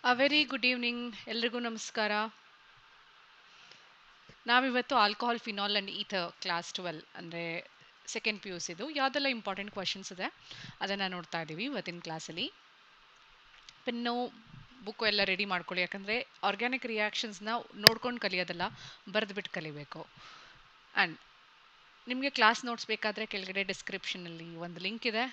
A very good evening, ಎಲ್ರಿಗೂ ನಮಸ್ಕಾರ. ನಾವಿವತ್ತು alcohol phenol and ether class 12 ಅಂದರೆ ಸೆಕೆಂಡ್ ಪಿ ಯು ಸಿದು ಯಾವುದೆಲ್ಲ ಇಂಪಾರ್ಟೆಂಟ್ ಕ್ವಶನ್ಸ್ ಇದೆ ಅದನ್ನು ನೋಡ್ತಾ ಇದ್ದೀವಿ ಇವತ್ತಿನ ಕ್ಲಾಸಲ್ಲಿ. ಪೆನ್ನು ಬುಕ್ಕು ಎಲ್ಲ ರೆಡಿ ಮಾಡ್ಕೊಳ್ಳಿ, ಯಾಕಂದರೆ ಆರ್ಗ್ಯಾನಿಕ್ ರಿಯಾಕ್ಷನ್ಸ್ನ ನೋಡ್ಕೊಂಡು ಕಲಿಯೋದಲ್ಲ, ಬರೆದ್ಬಿಟ್ಟು ಕಲಿಬೇಕು. ಆ್ಯಂಡ್ ನಿಮಗೆ ಕ್ಲಾಸ್ ನೋಟ್ಸ್ ಬೇಕಾದರೆ ಕೆಳಗಡೆ ಡಿಸ್ಕ್ರಿಪ್ಷನಲ್ಲಿ ಒಂದು ಲಿಂಕ್ ಇದೆ,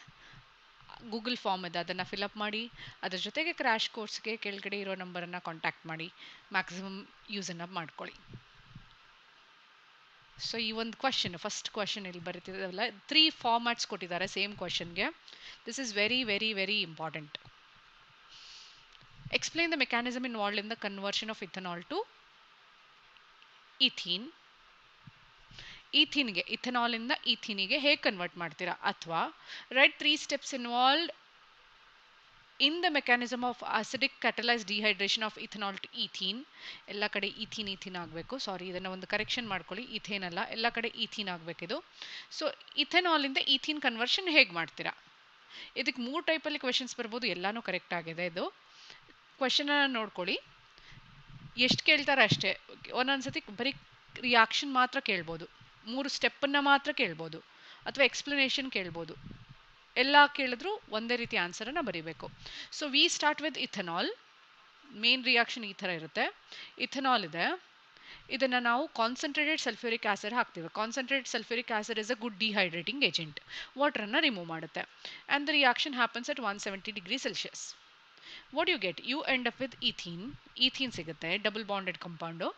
ಗೂಗಲ್ ಫಾರ್ಮ್ ಇದೆ, ಅದನ್ನು ಫಿಲಪ್ ಮಾಡಿ. ಅದ್ರ ಜೊತೆಗೆ ಕ್ರ್ಯಾಶ್ ಕೋರ್ಸ್ಗೆ ಕೆಳಗಡೆ ಇರೋ ನಂಬರನ್ನು ಕಾಂಟ್ಯಾಕ್ಟ್ ಮಾಡಿ, ಮ್ಯಾಕ್ಸಿಮಮ್ ಯೂಸನ್ನು ಮಾಡ್ಕೊಳ್ಳಿ. ಸೊ ಈ ಒಂದು ಕ್ವಶನ್, ಫಸ್ಟ್ ಕ್ವಶನ್ ಇಲ್ಲಿ ಬರೀತಿದ್ದಾವಲ್ಲ, 3 ಫಾರ್ಮ್ಯಾಟ್ಸ್ ಕೊಟ್ಟಿದ್ದಾರೆ ಸೇಮ್ ಕ್ವಶನ್ಗೆ. This is very very very important. Explain the mechanism involved in the conversion of ethanol to ethene. ಈಥೀನ್ಗೆ, ಇಥನಾಲಿಂದ ಈಥೀನಿಗೆ ಹೇಗೆ ಕನ್ವರ್ಟ್ ಮಾಡ್ತೀರಾ, ಅಥವಾ write 3 steps involved in the mechanism of acidic catalyse dehydration of ethanol to ethene. ಎಲ್ಲ ಕಡೆ ethene ಆಗಬೇಕು, ಸಾರಿ ಇದನ್ನು ಒಂದು ಕರೆಕ್ಷನ್ ಮಾಡ್ಕೊಳ್ಳಿ, ಈಥೇನ್ ಅಲ್ಲ, ಎಲ್ಲ ಕಡೆ ಈಥೀನ್ ಆಗಬೇಕಿದು. ಸೊ ಇಥೆನಾಲಿಂದ ಈಥೀನ್ ಕನ್ವರ್ಷನ್ ಹೇಗೆ ಮಾಡ್ತೀರಾ? ಇದಕ್ಕೆ 3 ಟೈಪಲ್ಲಿ ಕ್ವೆಶನ್ಸ್ ಬರ್ಬೋದು, ಎಲ್ಲನೂ ಕರೆಕ್ಟ್ ಆಗಿದೆ. ಇದು ಕ್ವೆಶನನ್ನು ನೋಡ್ಕೊಳ್ಳಿ, ಎಷ್ಟು ಕೇಳ್ತಾರೆ ಅಷ್ಟೇ. ಒಂದೊಂದ್ಸತಿ ಬರೀ ರಿಯಾಕ್ಷನ್ ಮಾತ್ರ ಕೇಳ್ಬೋದು, 3 ಸ್ಟೆಪ್ಪನ್ನು ಮಾತ್ರ ಕೇಳ್ಬೋದು, ಅಥವಾ ಎಕ್ಸ್ಪ್ಲನೇಷನ್ ಕೇಳ್ಬೋದು. ಎಲ್ಲ ಕೇಳಿದ್ರು ಒಂದೇ ರೀತಿ ಆನ್ಸರನ್ನು ಬರೀಬೇಕು. So we start with ethanol. Main reaction ಈ ಥರ ಇರುತ್ತೆ. ಇಥನಾಲ್ ಇದೆ, ಇದನ್ನು ನಾವು ಕಾನ್ಸಂಟ್ರೇಟೆಡ್ ಸಲ್ಫ್ಯೂರಿಕ್ ಆಸಿಡ್ ಹಾಕ್ತೀವಿ. Concentrated sulphuric acid is a good dehydrating agent, ವಾಟರನ್ನು ರಿಮೂವ್ ಮಾಡುತ್ತೆ. And the reaction happens at 170 degree Celsius. What you get? You end up with ethene. Ethene ಸಿಗುತ್ತೆ, ಡಬಲ್ ಬಾಂಡೆಡ್ ಕಂಪೌಂಡು.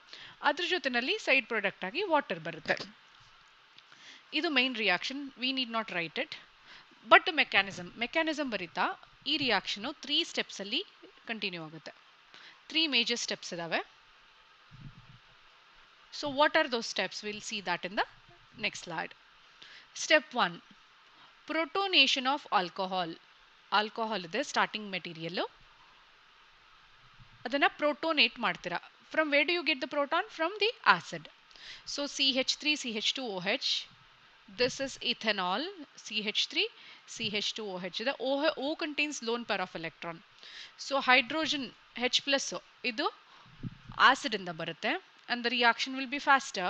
ಅದ್ರ ಜೊತೆಯಲ್ಲಿ side product ಆಗಿ water ಬರುತ್ತೆ. ಇದು main reaction, we need not write it. But mechanism ಬರೀತಾ ಈ reaction 3 ಸ್ಟೆಪ್ಸಲ್ಲಿ continue ಆಗುತ್ತೆ. 3 ಮೇಜರ್ ಸ್ಟೆಪ್ಸ್ ಇದಾವೆ. So what are those steps? Will see that in the next slide. Step 1, protonation of alcohol. Alcohol ಇದೆ starting material, ಅದನ್ನು protonate ಮಾಡ್ತೀರಾ. From where do you get the proton? From the acid. So CH3 CH2OH. This is ethanol, CH3 CH2OH. The O contains lone pair of electron. So hydrogen H plus idu acid inda barutte, and the reaction will be faster.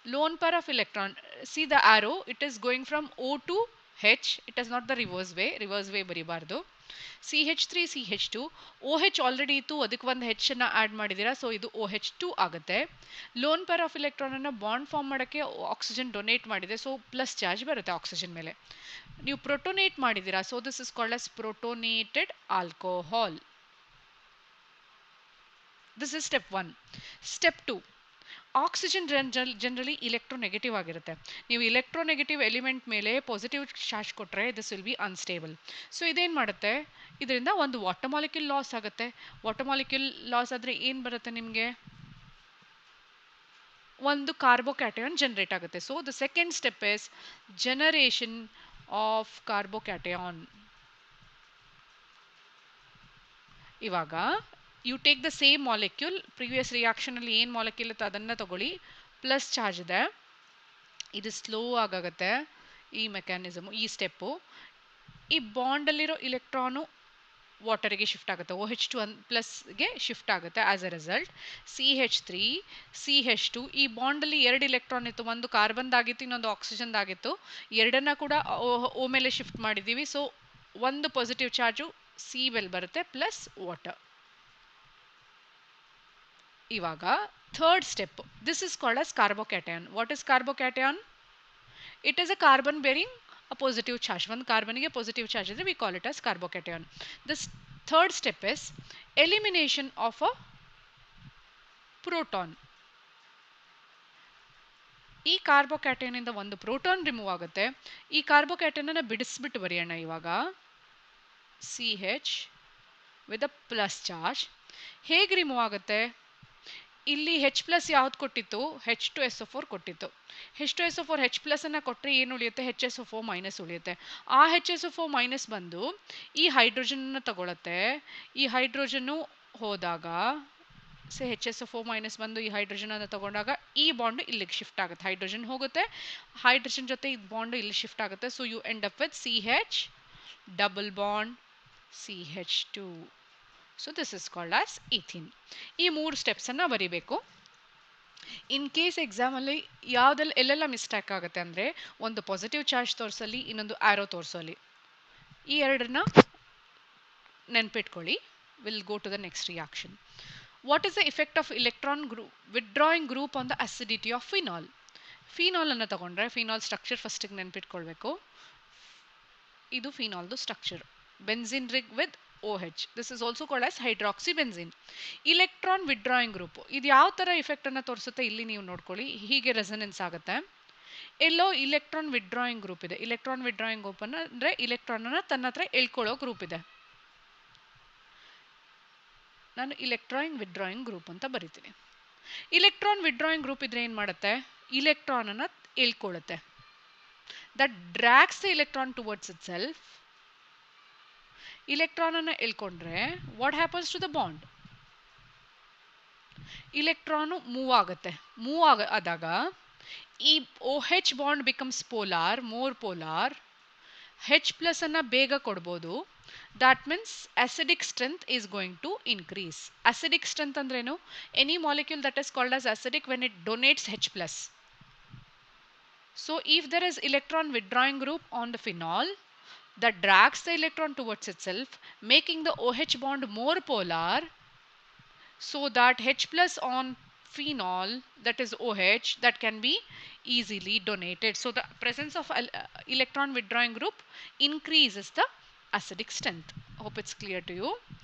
Lone pair of electron, see the arrow, it is going from O to H. It is not the reverse way baribardu. CH3 CH2 OH already ಇತ್ತು, ಅದಕ್ಕೆ ಒಂದು H ಅನ್ನು add ಮಾಡಿದ್ದೀರಾ, so ಇದು OH2 ಆಗುತ್ತೆ. Lone pair of electron ಅನ್ನು bond form ಮಾಡೋಕ್ಕೆ oxygen donate ಮಾಡಿದೆ, ಸೊ ಪ್ಲಸ್ ಚಾರ್ಜ್ ಬರುತ್ತೆ ಆಕ್ಸಿಜನ್ ಮೇಲೆ. ನೀವು ಪ್ರೊಟೋನೇಟ್ ಮಾಡಿದ್ದೀರಾ, so this is called as protonated alcohol. This is step 1. Step 2, oxygen generally electronegative ಆಗಿರುತ್ತೆ. ನೀವು ಇಲೆಕ್ಟ್ರೋನೆಗೆಟಿವ್ ಎಲಿಮೆಂಟ್ ಮೇಲೆ ಪಾಸಿಟಿವ್ ಚಾರ್ಜ್ ಕೊಟ್ಟರೆ this will be unstable. So ಇದೇನು ಮಾಡುತ್ತೆ, ಇದರಿಂದ ಒಂದು ವಾಟರ್ ಮಾಲಿಕ್ಯೂಲ್ ಲಾಸ್ ಆಗುತ್ತೆ. ವಾಟರ್ ಮಾಲಿಕ್ಯೂಲ್ ಲಾಸ್ ಆದರೆ ಏನು ಬರುತ್ತೆ ನಿಮಗೆ? ಒಂದು ಕಾರ್ಬೋಕ್ಯಾಟಯಾನ್ ಜನರೇಟ್ ಆಗುತ್ತೆ. So the second step is generation of carbocation. ಇವಾಗ you take the same molecule, previous ರಿಯಾಕ್ಷನಲ್ಲಿ ಏನು ಮಾಲಿಕ್ಯೂಲ್ ಇತ್ತು ಅದನ್ನು ತಗೊಳ್ಳಿ, ಪ್ಲಸ್ ಚಾರ್ಜ್ ಇದೆ, ಇದು ಸ್ಲೋ ಆಗುತ್ತೆ ಈ ಮೆಕ್ಯಾನಿಸಮು, ಈ ಸ್ಟೆಪ್ಪು. ಈ ಬಾಂಡಲ್ಲಿರೋ ಇಲೆಕ್ಟ್ರಾನು ವಾಟರಿಗೆ ಶಿಫ್ಟ್ ಆಗುತ್ತೆ, OH2 ಪ್ಲಸ್ಗೆ ಶಿಫ್ಟ್ ಆಗುತ್ತೆ. As A result CH3 CH2, ಈ ಬಾಂಡಲ್ಲಿ 2 ಇಲೆಕ್ಟ್ರಾನ್ ಇತ್ತು, ಒಂದು ಕಾರ್ಬನ್ದಾಗಿತ್ತು, ಇನ್ನೊಂದು ಆಕ್ಸಿಜನ್ದಾಗಿತ್ತು. ಎರಡನ್ನ ಕೂಡ O ಮೇಲೆ ಶಿಫ್ಟ್ ಮಾಡಿದ್ದೀವಿ. ಸೊ ಒಂದು ಪಾಸಿಟಿವ್ ಚಾರ್ಜು C ಮೇಲೆ ಬರುತ್ತೆ, ಪ್ಲಸ್ ವಾಟರ್. ಇವಾಗ third step, this is called as carbocation. What is carbocation? It is a carbon bearing a positive charge. ಒಂದು ಕಾರ್ಬನ್ಗೆ ಪಾಸಿಟಿವ್ ಚಾರ್ಜ್ ಇದ್ರೆ we call it as carbocation. This third step is elimination of a proton. ಈ carbocation ಇಂದ ಒಂದು proton remove ಆಗುತ್ತೆ. ಈ carbocation ಅನ್ನು ಬಿಡಿಸ್ಬಿಟ್ಟು ಬರೆಯೋಣ ಇವಾಗ. CH with a plus charge. ಹೇಗೆ ರಿಮೂವ್ ಆಗುತ್ತೆ? ಇಲ್ಲಿ H ಪ್ಲಸ್ ಯಾವ್ದು ಕೊಟ್ಟಿತ್ತು? H2SO4 ಕೊಟ್ಟಿತ್ತು. H2SO4 H ಪ್ಲಸ್ ಅನ್ನು ಕೊಟ್ಟರೆ ಏನು ಉಳಿಯುತ್ತೆ? HSO4 ಮೈನಸ್ ಉಳಿಯುತ್ತೆ. ಆ HSO4 ಮೈನಸ್ ಬಂದು ಈ ಹೈಡ್ರೋಜನ್ನ ತಗೊಳುತ್ತೆ. ಈ ಹೈಡ್ರೋಜನ್ನು ಹೋದಾಗ HSO4 ಮೈನಸ್ ಬಂದು ಈ ಹೈಡ್ರೋಜನ್ ಅನ್ನು ತಗೊಂಡಾಗ ಈ ಬಾಂಡ್ ಇಲ್ಲಿಗೆ ಶಿಫ್ಟ್ ಆಗುತ್ತೆ, ಹೈಡ್ರೋಜನ್ ಹೋಗುತ್ತೆ, ಹೈಡ್ರೋಜನ್ ಜೊತೆ ಈ ಬಾಂಡ್ ಇಲ್ಲಿ ಶಿಫ್ಟ್ ಆಗುತ್ತೆ. So you end up with CH double bond CH2. So this is called as ethene. ಈ 3 ಸ್ಟೆಪ್ಸನ್ನು ಬರಿಬೇಕು. ಇನ್ ಕೇಸ್ ಎಕ್ಸಾಮಲ್ಲಿ ಯಾವುದೆಲ್ಲ ಎಲ್ಲೆಲ್ಲ ಮಿಸ್ಟೇಕ್ ಆಗುತ್ತೆ ಅಂದರೆ, ಒಂದು ಪಾಸಿಟಿವ್ ಚಾರ್ಜ್ ತೋರಿಸಲಿ, ಇನ್ನೊಂದು ಆ್ಯರೋ ತೋರಿಸಲಿ. ಈ ಎರಡನ್ನ ನೆನ್ಪಿಟ್ಕೊಳ್ಳಿ. Will go to the next reaction. What is the effect of electron withdrawing group on the acidity of phenol? Phenol ಅನ್ನು ತಗೊಂಡ್ರೆ ಫಿನಾಲ್ ಸ್ಟ್ರಕ್ಚರ್ ಫಸ್ಟಿಗೆ ನೆನ್ಪಿಟ್ಕೊಳ್ಬೇಕು. ಇದು ಫಿನಾಲ್ದು structure, benzene ring with OH. This is also called as hydroxybenzene. Electron withdrawing group ಇದು ಯಾವ ಥರ effect ಅನ್ನು ತೋರಿಸುತ್ತೆ ಇಲ್ಲಿ ನೀವು ನೋಡ್ಕೊಳ್ಳಿ. ಹೀಗೆ ರೆಸನೆನ್ಸ್ ಆಗುತ್ತೆ. ಎಲ್ಲೋ ಇಲೆಕ್ಟ್ರಾನ್ ವಿಡ್ರಾಯಿಂಗ್ ಗ್ರೂಪ್ ಇದೆ. ಇಲೆಕ್ಟ್ರಾನ್ ವಿಡ್ರಾಯಿಂಗ್ ಗ್ರೂಪ್ ಅಂದರೆ ಇಲೆಕ್ಟ್ರಾನ್ ಅನ್ನ ತನ್ನ ಹತ್ರ ಎಳ್ಕೊಳ್ಳೋ ಗ್ರೂಪ್ ಇದೆ. ನಾನು ಇಲೆಕ್ಟ್ರಾನ್ ವಿಡ್ರಾಯಿಂಗ್ ಗ್ರೂಪ್ ಅಂತ ಬರಿತೀನಿ. ಇಲೆಕ್ಟ್ರಾನ್ ವಿಡ್ರಾಯಿಂಗ್ ಗ್ರೂಪ್ ಇದ್ರೆ ಏನು ಮಾಡುತ್ತೆ? ಇಲೆಕ್ಟ್ರಾನ್ ಅನ್ನ ಎಳ್ಕೊಳ್ಳುತ್ತೆ. That drags the electron towards itself. Electron ಅನ್ನು ಎಳ್ಕೊಂಡ್ರೆ what happens to the bond? Electron move ಆಗುತ್ತೆ. ಆದಾಗ ಈ OH bond becomes polar, more polar. H+ ಅನ್ನ ಬೇಗ ಕೊಡ್ಬೋದು. That means acidic strength is going to increase. Acidic strength ಅಂದ್ರೇನು? Any molecule that is called as acidic when it donates H+. So if there is electron withdrawing group on the phenol that drags the electron towards itself, making the OH bond more polar, so that H+ on phenol, that is OH, that can be easily donated. So the presence of electron withdrawing group increases the acidic strength. Hope it's clear to you.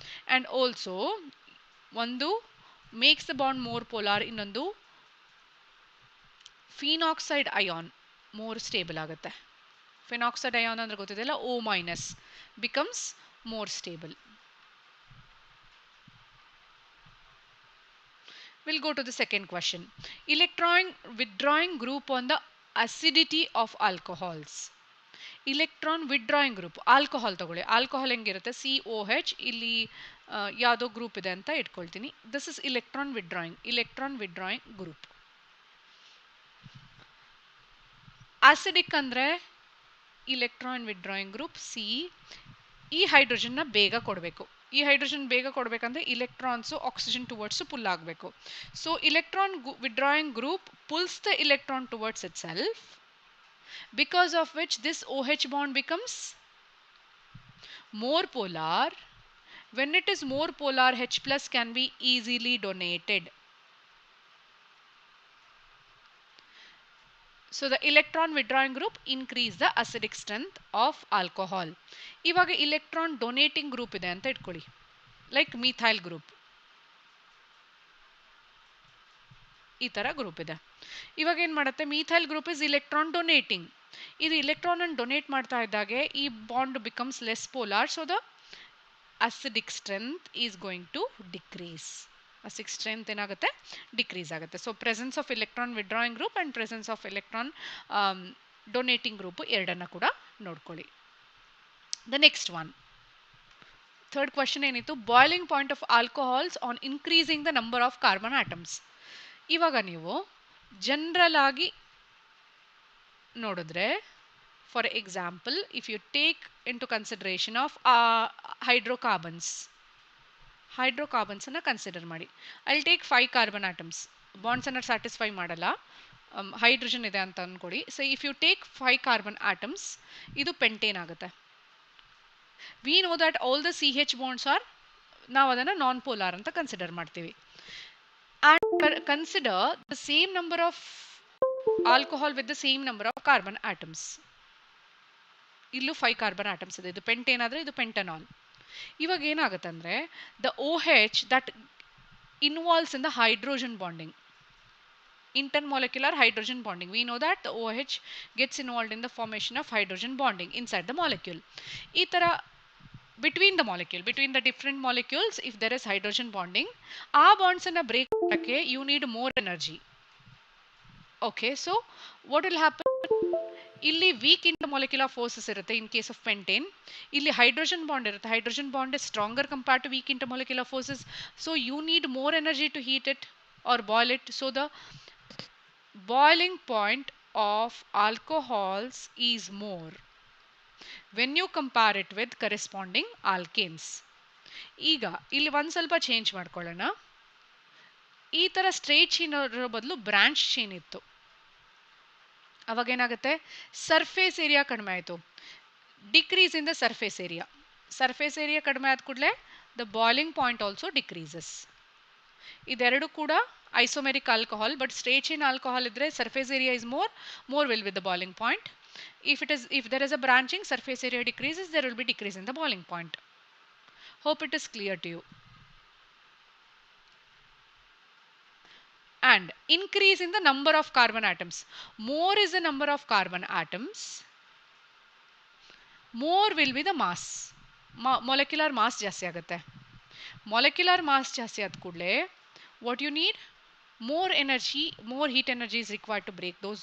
And also ಒಂದು makes the bond more polar, ಇನ್ನೊಂದು phenoxide ion more stable ಆಗುತ್ತೆ. Phenoxide ion ಅಂದ್ರೆ ಗೊತ್ತಿದೆಯಲ್ಲ, O- becomes more stable. We'll go to the second question. Electron withdrawing group on the acidity of alcohols. Electron withdrawing group, alcohol ತಗೊಳ್ಳಿ. Alcohol ಹೆಂಗಿರುತ್ತೆ? COH, ಇಲ್ಲಿ ಯಾವುದೋ group ಇದೆ ಅಂತ ಇಟ್ಕೊಳ್ತೀನಿ. This is electron withdrawing group. Acidic ಅಂದರೆ electron withdrawing group C. ಈ ಹೈಡ್ರೋಜನ್ನ ಬೇಗ ಕೊಡಬೇಕು. ಈ ಹೈಡ್ರೋಜನ್ ಬೇಗ ಕೊಡಬೇಕಂದ್ರೆ ಇಲೆಕ್ಟ್ರಾನ್ಸು ಆಕ್ಸಿಜನ್ ಟುವರ್ಡ್ಸ್ ಪುಲ್ ಆಗಬೇಕು. So electron withdrawing group pulls the electron towards it self, because of which this OH bond becomes more polar. When it is more polar, H+ can be easily donated. So the electron withdrawing group increase the acidic strength of alcohol. ಇವಾಗ electron donating group ಇದೆ ಅಂತ ಇಟ್ಕೊಳ್ಳಿ, like methyl group. ಈ ತರ group ಇದೆ. ಇವಾಗ ಏನು ಮಾಡುತ್ತೆ? Methyl group is electron donating. ಇದು ಇಲೆಕ್ಟ್ರಾನ್ ಅನ್ನು ಡೊನೇಟ್ ಮಾಡ್ತಾ ಇದ್ದಾಗೆ ಈ bond becomes less polar. So the acidic strength is going to decrease. Acidic strength ಏನಾಗುತ್ತೆ? ಡಿಕ್ರೀಸ್ ಆಗುತ್ತೆ. So presence of electron withdrawing group and presence of electron donating group ಎರಡನ್ನ ಕೂಡ ನೋಡ್ಕೊಳ್ಳಿ. The next one, third question ಏನಿತ್ತು? Boiling point of alcohols on increasing the number of carbon atoms. ಇವಾಗ ನೀವು general ಆಗಿ ನೋಡಿದ್ರೆ, for example, if you take into consideration of hydrocarbons ಅನ್ನ consider ಮಾಡಿ. I'll take 5 carbon atoms. Bonds ಅನ್ನ satisfy ಮಾಡಲ್ಲ, hydrogen ಇದೆ ಅಂತ ಅನ್ಕೊಡಿ. So if you take 5 carbon atoms, ಇದು ಪೆಂಟೇನ್ ಆಗುತ್ತೆ. We know that all the CH bonds are, ನಾವು ಅದನ್ನ ನಾನ್ ಪೋಲಾರ್ ಅಂತ ಕನ್ಸಿಡರ್ ಮಾಡ್ತೀವಿ. And consider the same number of alcohol with the same number of carbon atoms. ಇಲ್ಲೂ 5 carbon atoms ಇದೆ. ಇದು pentane ಆದರೆ ಇದು ಪೆಂಟನಾಲ್. ಇವಾಗ ಏನಾಗುತ್ತೆ ಅಂದರೆ, the OH that involves in the hydrogen bonding, intermolecular hydrogen bonding. We know that the OH gets involved in the formation of hydrogen bonding inside the molecule. ಈ ಥರ between the different molecules, if there is hydrogen bonding, ಆ bonds ಅನ್ನ break ಮಾಡೋಕ್ಕೆ you need more energy. Okay, so what will happen? ಇಲ್ಲಿ weak intermolecular forces ಇರುತ್ತೆ in case of pentane. ಇಲ್ಲಿ hydrogen bond ಇರುತ್ತೆ. Hydrogen bond is stronger compared to weak intermolecular forces. So you need more energy to heat it or boil it. So the boiling point of alcohols is more when you compare it with corresponding alkanes. ಈಗ ಇಲ್ಲಿ ಒಂದು ಸ್ವಲ್ಪ change ಮಾಡ್ಕೊಳ್ಳೋಣ. ಈ ಥರ straight chain ಇರೋ ಬದಲು branch chain ಇತ್ತು, ಅವಾಗ ಏನಾಗುತ್ತೆ, ಸರ್ಫೇಸ್ ಏರಿಯಾ ಕಡಿಮೆ ಆಯಿತು. Decrease in the surface area. Surface area ಕಡಿಮೆ ಆದ ಕೂಡಲೇ the boiling point also decreases. ಇದೆರಡು ಕೂಡ isomeric alcohol, but straight chain alcohol ಇದ್ರೆ surface area is more will with the boiling point. If there is a branching, surface area decreases, there will be decrease in the boiling point. Hope it is clear to you. And increase in the number of carbon atoms. More is the number of carbon atoms, more will be the mass. Molecular mass ಜಾಸ್ತಿ ಆಗುತ್ತೆ. Molecular mass ಜಾಸ್ತಿ ಆದ ಕೂಡಲೇ what you need? More energy, more heat energy is required to break those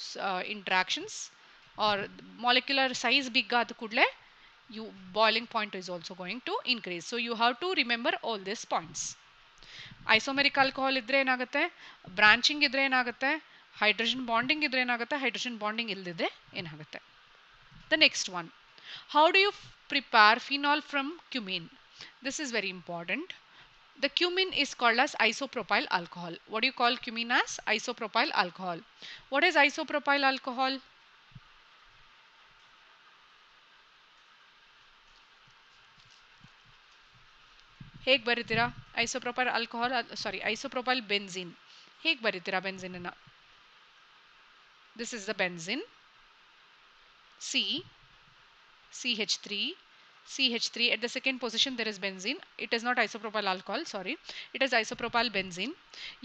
interactions, or molecular size big ಆದ ಕೂಡಲೇ boiling point is also going to increase. So you have to remember all these points. Isomeric alcohol ಇದ್ರೆ ಏನಾಗುತ್ತೆ, branching ಇದ್ರೆ ಏನಾಗುತ್ತೆ, hydrogen bonding ಇದ್ರೆ ಏನಾಗುತ್ತೆ, hydrogen bonding ಇಲ್ಲದಿದ್ರೆ ಏನಾಗುತ್ತೆ. The next one, how do you prepare phenol from cumene? This is very important. The cumene is called as isopropyl alcohol. What do you call cumene as? Isopropyl alcohol. What is isopropyl alcohol? ಹೇಗೆ ಬರೀತೀರಾ isopropyl alcohol, sorry isopropyl benzene, ಹೇಗೆ ಬರೀತೀರಾ ಬೆನ್ಝೀನನ್ನು? This is the benzene, CH3, CH3 at the second position there is benzene. It is not isopropyl alcohol, sorry, it is isopropyl benzene.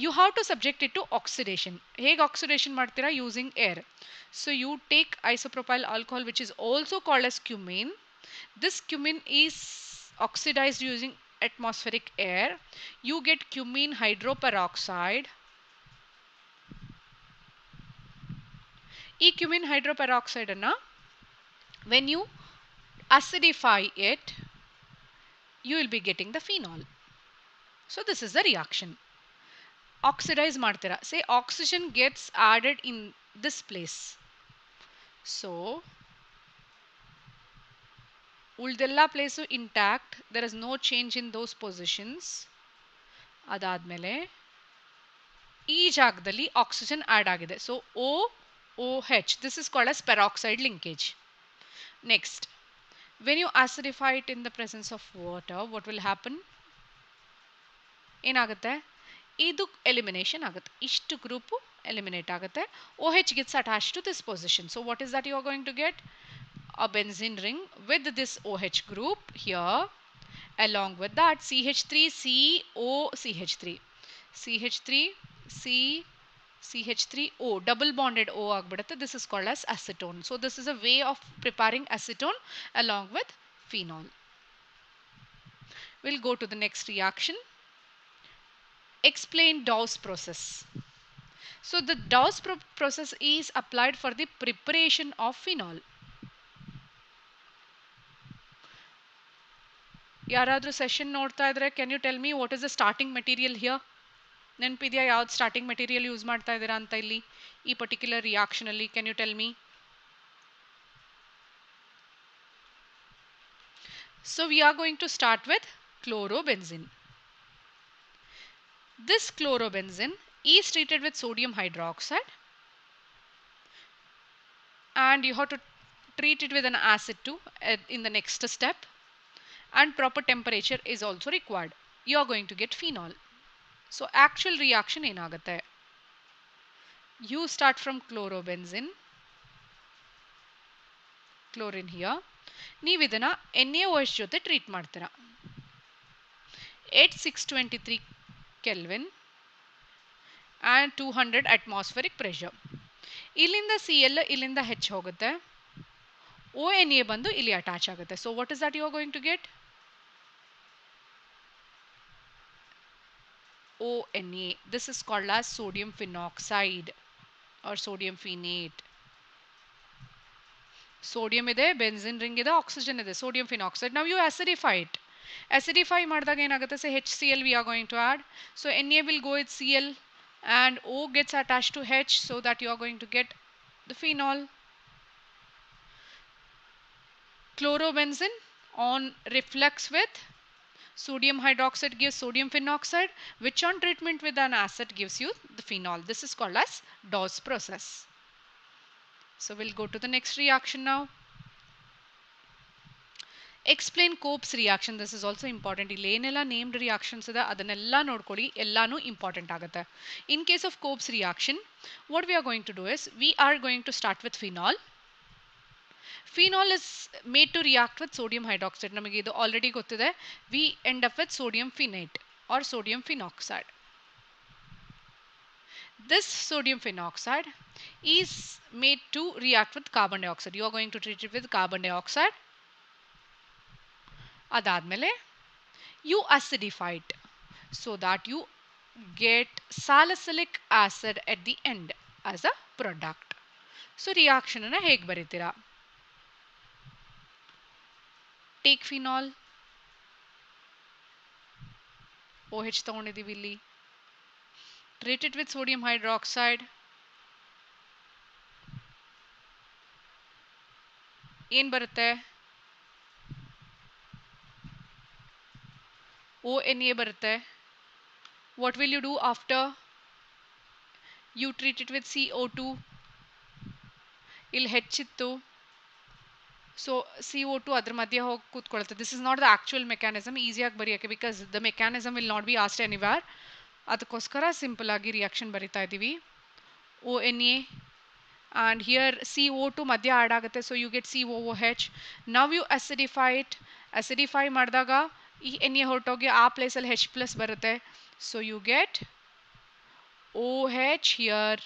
You have to subject it to oxidation. Hege oxidation ಮಾಡ್ತೀರಾ? Using air. So you take isopropyl alcohol, which is also called as cumene. This cumene is oxidized using atmospheric air. You get cumene hydroperoxide. ಈ cumene hydroperoxide ಅನ್ನ when you acidify it, you will be getting the phenol. So this is the reaction. Oxidize ಮಾಡ್ತೀರಾ, say oxygen gets added in this place. So ಉಳ್ದೆಲ್ಲ place intact, there is no change in those positions. ಅದಾದಮೇಲೆ ಈ ಜಾಗದಲ್ಲಿ oxygen add ಆಗಿದೆ. So OOH, this is called as peroxide linkage. Next, when you acidify it in the presence of water, what will happen? ಏನಾಗುತ್ತೆ, ಇದು elimination ಆಗುತ್ತೆ, ಇಷ್ಟು group eliminate ಆಗುತ್ತೆ. OH gets attached to this position. So what is that you are going to get? A benzene ring with this OH group here. Along with that CH3CO CH3 CH3O double bonded O agbidutte. This is called as acetone. So this is a way of preparing acetone along with phenol. We'll go to the next reaction. Explain Dawes process. So the Dawes process is applied for the preparation of phenol. ಯಾರಾದರೂ session ನೋಡ್ತಾ ಇದ್ರೆ can you tell me what is the starting material here? ನೆನಪಿದೆಯಾ ಯಾವ್ದು starting material use ಮಾಡ್ತಾ ಇದ್ದೀರಾ ಅಂತ ಇಲ್ಲಿ ಈ ಪರ್ಟಿಕ್ಯುಲರ್ ರಿಯಾಕ್ಷನಲ್ಲಿ? Can you tell me? So we are going to start with chlorobenzene. This chlorobenzene is treated with sodium hydroxide, and you have to treat it with an acid too in the next step, and proper temperature is also required. You are going to get phenol. So actual reaction ಏನಾಗುತ್ತೆ? You start from chlorobenzene, chlorine here. ನೀವು ಇದನ್ನ NaOH ಜೊತೆ treat ಮಾಡ್ತೀರಾ at 623 Kelvin and 200 atmospheric pressure. ಇಲ್ಲಿಂದ Cl ಇಲ್ಲಿಂದ H ಹೋಗುತ್ತೆ, ONA ಬಂದು ಇಲ್ಲಿ ಅಟ್ಯಾಚ್ ಆಗುತ್ತೆ. So what is that you are going to get? ONA. This is called as sodium phenoxide or sodium phenate. Sodium ಇದೆ, benzene ring ಇದೆ, oxygen ಇದೆ, sodium phenoxide. Now you acidify it. Acidify ಮಾಡಿದಾಗ ಏನಾಗುತ್ತೆ? Say HCl we are going to add. So Na will go with Cl and O gets attached to H, so that you are going to get the phenol. Chlorobenzene on reflux with Sodium hydroxide gives sodium phenoxide, which on treatment with an acid gives you the phenol. This is called as Dawes process. So we'll go to the next reaction now. Explain Cope's reaction. This is also important. ಇಲ್ಲಿ ಏನೆಲ್ಲ named reactions ಇದೆ ಅದನ್ನೆಲ್ಲ ನೋಡ್ಕೊಳ್ಳಿ, ಎಲ್ಲಾನು important ಆಗುತ್ತೆ. In case of Cope's reaction, what we are going to do is we are going to start with phenol. Phenol is made to react with sodium hydroxide. ನಮಗೆ ಇದು already ಗೊತ್ತಿದೆ. We end up with sodium phenate or sodium phenoxide. This sodium phenoxide is made to react with carbon dioxide. You are going to treat it with carbon dioxide. ಅದಾದ್ಮೇಲೆ you acidify it so that you get salicylic acid at the end as a product. So reaction ಅನ್ನು ಹೇಗೆ ಬರೀತೀರಾ? Take phenol, OH ತಗೊಂಡಿದ್ದೀವಿ ಇಲ್ಲಿ, treat it with sodium hydroxide. ಏನು ಬರುತ್ತೆ? ONA ಬರುತ್ತೆ. What will you do after? You treat it with CO2. ಇಲ್ಲಿ ಹೆಚ್ಚಿತ್ತು, so CO2 ಅದ್ರ ಮಧ್ಯೆ ಹೋಗಿ ಕೂತ್ಕೊಳುತ್ತೆ. This is not the actual mechanism. ಈಸಿಯಾಗಿ ಬರೆಯೋಕ್ಕೆ, because the mechanism will not be asked anywhere. ಅದಕ್ಕೋಸ್ಕರ ಸಿಂಪಲ್ ಆಗಿ ರಿಯಾಕ್ಷನ್ ಬರಿತಾ ಇದ್ದೀವಿ. ONA and here CO2 ಮಧ್ಯ ಆಡ್ ಆಗುತ್ತೆ, so you get COOH. Now you acidify it. Acidify ಮಾಡಿದಾಗ ಈ NA ಹೊರಟೋಗಿ ಆ ಪ್ಲೇಸಲ್ಲಿ H+ ಬರುತ್ತೆ, so you get OH here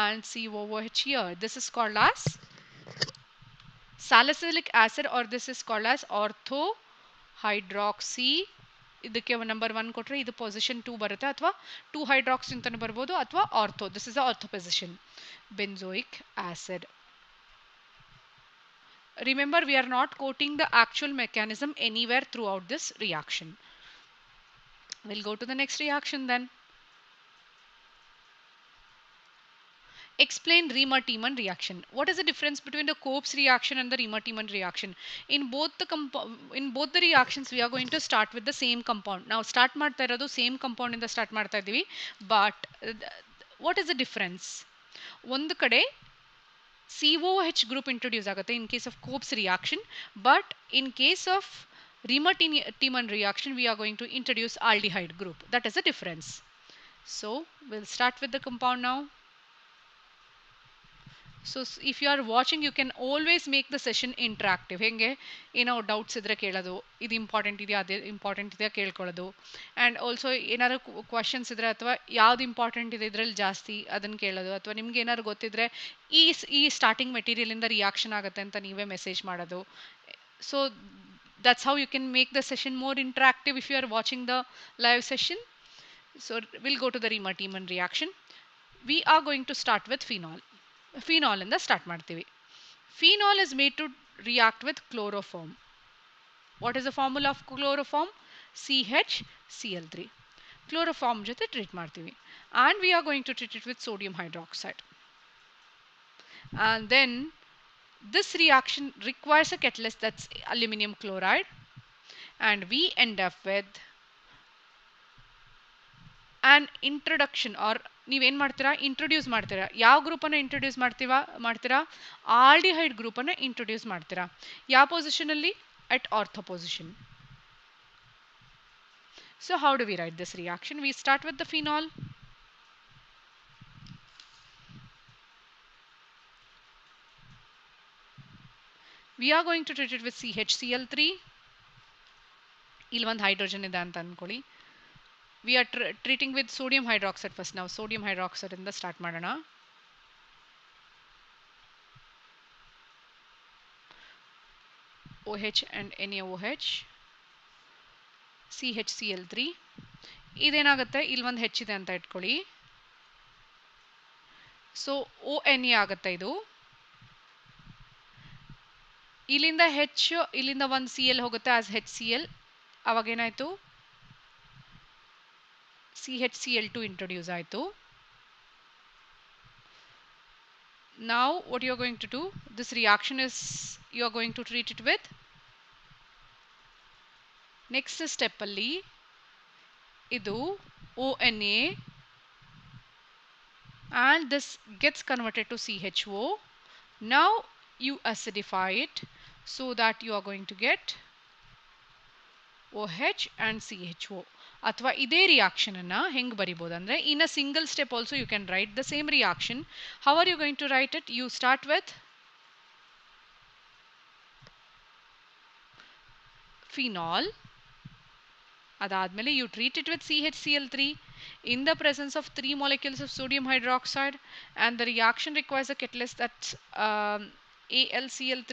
and COOH here. This is called as salicylic acid, or this is called as ortho hydroxy. ಇದಕ್ಕೆ number 1 ಕೊಟ್ಟರೆ ಇದು position 2 ಬರುತ್ತೆ, ಅಥವಾ 2 ಹೈಡ್ರಾಕ್ಸಿ ಅಂತಲೂ ಬರ್ಬೋದು, ಅಥವಾ ortho. This is ortho position. Benzoic acid. Remember, we are not quoting the actual mechanism anywhere throughout this reaction. We'll go to the next reaction then. Explain Riemann-Tiemann reaction. What is the difference between the Cope's reaction and the Riemann-Tiemann reaction? In both the reactions, we are going to start with the same compound. Now, start ಮಾಡ್ತಾ ಇರೋದು same compound ಇಂದ start ಮಾಡ್ತಾ ಇದ್ದೀವಿ. But what is the difference? ಒಂದು ಕಡೆ COH group introduce ಆಗುತ್ತೆ in case of Cope's reaction, but in case of Riemann-Tiemann reaction, we are going to introduce aldehyde group. That is the difference. So, we'll start with the compound now. So if you are watching, you can always make the session interactive. ಹೆಂಗೆ ಏನೋ doubts ಇದ್ರೆ ಕೇಳೋದು, ಇದು important ಇದೆಯಾ, ಅದೇ important ಇದೆಯಾ ಕೇಳ್ಕೊಳ್ಳೋದು. And also ಏನಾದ್ರು questions ಇದ್ರೆ, ಅಥವಾ ಯಾವ್ದು ಇಂಪಾರ್ಟೆಂಟ್ ಇದೆ ಇದರಲ್ಲಿ ಜಾಸ್ತಿ ಅದನ್ನು ಕೇಳೋದು, ಅಥವಾ ನಿಮ್ಗೆ ಏನಾದ್ರು ಗೊತ್ತಿದ್ರೆ ಈ ಸ್ಟಾರ್ಟಿಂಗ್ ಮೆಟೀರಿಯಲಿಂದ ರಿಯಾಕ್ಷನ್ ಆಗುತ್ತೆ ಅಂತ ನೀವೇ ಮೆಸೇಜ್ ಮಾಡೋದು. So that's how you can make the session more interactive if you are watching the live session. So we'll go to the Riemann-Tiemann reaction. We are going to start with phenol. Phenol ಇಂದ start ಮಾಡ್ತೀವಿ. Phenol is made to react with chloroform. What is the formula of chloroform? CHCl3. Chloroform ಜೊತೆ treat ಮಾಡ್ತೀವಿ. And we are going to treat it with sodium hydroxide. And then this reaction requires a catalyst, that's aluminum chloride. And we end up with an introduction, or ನೀವೇನು ಮಾಡ್ತೀರಾ, introduce ಮಾಡ್ತೀರಾ. ಯಾವ ಗ್ರೂಪನ್ನು introduce ಮಾಡ್ತೀರಾ? Aldehyde ಗ್ರೂಪನ್ನು introduce ಮಾಡ್ತೀರಾ. ಯಾವ ಪೊಸಿಷನಲ್ಲಿ? At ortho position. So how do we write this reaction? We start with the phenol. We are going to treat it with CHCl3. ಇಲ್ಲಿ ಒಂದು ಹೈಡ್ರೋಜನ್ ಇದೆ ಅಂತ ಅಂದ್ಕೊಳ್ಳಿ. We are treating with sodium hydroxide first. Now sodium hydroxide in the start ಮಾಡೋಣ. OH and NaOH, CHCl3. ಇದೇನಾಗುತ್ತೆ, ಇಲ್ಲಿ ಒಂದು H ಇದೆ ಅಂತ ಇಟ್ಕೊಳ್ಳಿ. ಸೊ ONA ಆಗುತ್ತೆ ಇದು. ಇಲ್ಲಿಂದ H, ಇಲ್ಲಿಂದ ಒಂದು Cl ಹೋಗುತ್ತೆ ಆಸ್ HCl. ಅವಾಗೇನಾಯಿತು, CHCl2 introduce ಆಯಿತು. Now what you are going to do, this reaction is, you are going to treat it with next ಸ್ಟೆಪ್ಪಲ್ಲಿ ಇದು ONA and this gets converted to CHO. Now you acidify it so that you are going to get OH and CHO. ಅಥವಾ ಇದೇ reaction ಅನ್ನ ಹೆಂಗ್ ಬರಿಬಹುದು ಅಂದ್ರೆ in a single step also you can write the same reaction. How are you going to write it? You start with phenol. ಅದಾದ್ಮೇಲೆ you treat it with CHCl3 in the presence of 3 molecules of sodium hydroxide, and the reaction requires a catalyst that's AlCl3,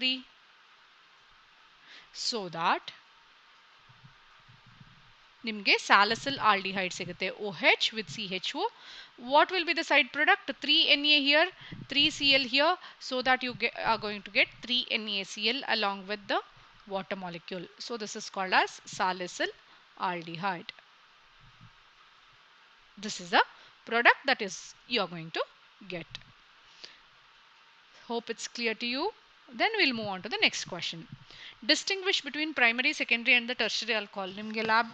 so that ನಿಮಗೆ ಸ್ಯಾಲಿಸಿಲ್ aldehyde ಸಿಗುತ್ತೆ OH with CHO. What will be the side product? 3Na here, 3Cl here, so that you are going to get 3NaCl along with the water molecule. So this is called as salicyl aldehyde. This is the product that is you are going to get. Hope it's clear to you. Then we'll move on to the next question. Distinguish between primary, secondary and the tertiary alcohol. Nimge lab,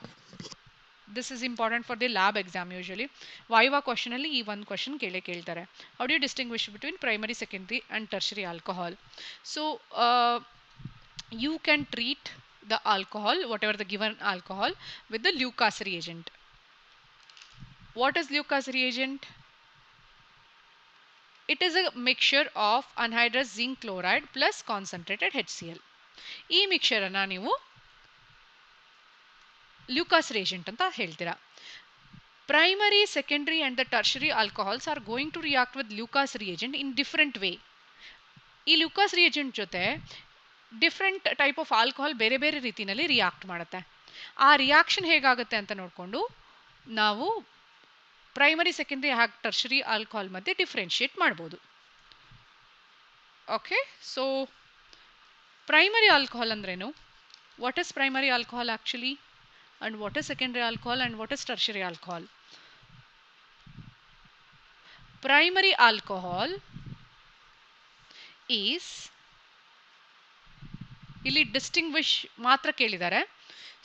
this is important for the lab exam usually. Viva question alli ee one question keltare. How do you distinguish between primary, secondary and tertiary alcohol? So you can treat the alcohol, whatever the given alcohol, with the Lucas reagent. What is Lucas reagent? It is a mixture of anhydrous zinc chloride plus concentrated HCl. ಈ mixture ಅನ್ನ ನೀವು Lucas reagent ಅಂತ ಹೇಳ್ತೀರಾ. Primary, secondary and the tertiary alcohols are going to react with Lucas reagent in different way. ಈ Lucas reagent ಜೊತೆ different type of alcohol ಬೇರೆ ಬೇರೆ ರೀತಿಯಲ್ಲಿ ರಿಯಾಕ್ಟ್ ಮಾಡುತ್ತೆ. ಆ ರಿಯಾಕ್ಷನ್ ಹೇಗಾಗುತ್ತೆ ಅಂತ ನೋಡಿಕೊಂಡು ನಾವು ಪ್ರೈಮರಿ, ಸೆಕೆಂಡರಿ ಹಾಗೆ ಟರ್ಷರಿ ಆಲ್ಕೋಹಾಲ್ ಮಧ್ಯೆ ಡಿಫ್ರೆನ್ಶಿಯೇಟ್ ಮಾಡ್ಬೋದು. ಓಕೆ, ಸೊ ಪ್ರೈಮರಿ ಆಲ್ಕೋಹಾಲ್ ಅಂದ್ರೇನು? What is primary alcohol actually, and what is secondary alcohol and what is tertiary alcohol? Primary alcohol is, ಇಲ್ಲಿ distinguish ಮಾತ್ರ ಕೇಳಿದ್ದಾರೆ.